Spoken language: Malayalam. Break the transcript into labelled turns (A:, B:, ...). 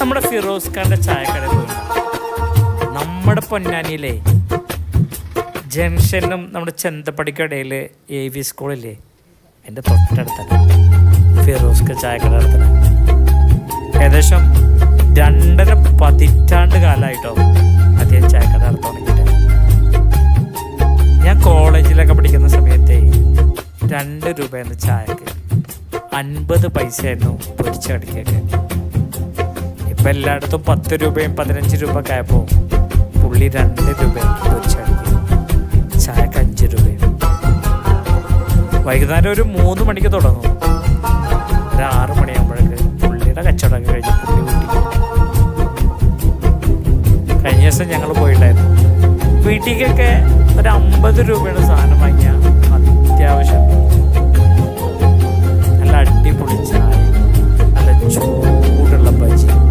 A: നമ്മുടെ ഫിറോസ് ഖാൻ്റെ ചായക്കട പോയി. നമ്മുടെ പൊന്നാനിയിലെ ജംഗ്ഷനും നമ്മുടെ ചെന്തപ്പടിക്കടയിൽ AV സ്കൂളില്ലേ, എൻ്റെ തൊട്ടടുത്താണ് ഫിറോസ് ഖാൻ ചായക്കട നടത്തുന്നത്. ഏകദേശം 2.5 പതിറ്റാണ്ട് കാലമായിട്ടോ അദ്ദേഹം ചായക്കട നടത്താൻ തുടങ്ങിയിട്ട്. ഞാൻ കോളേജിലൊക്കെ പഠിക്കുന്ന സമയത്ത് 2 രൂപയെന്ന് ചായക്ക് 50 പൈസയായിരുന്നു പൊരിച്ച കടിക്കൊക്കെ. ഇപ്പം എല്ലായിടത്തും 10 രൂപയും 15 രൂപ ഒക്കെ ആയപ്പോൾ പുള്ളി 2 രൂപയ്ക്ക് പൊരിച്ച കടിക്കും, ചായക്ക് 5 രൂപയും. വൈകുന്നേരം ഒരു 3 മണിക്ക് തുടങ്ങും, ഒരു 6 മണിയാകുമ്പോഴേക്ക് പുള്ളിയുടെ കച്ചവടമൊക്കെ കഴിഞ്ഞ് പുള്ളി വീട്ടിൽ. കഴിഞ്ഞ ദിവസം ഞങ്ങൾ പോയിട്ടായിരുന്നു. വീട്ടിലേക്കൊക്കെ ഒരു 50 രൂപയുടെ സാധനം വാങ്ങിയാൽ അത്യാവശ്യം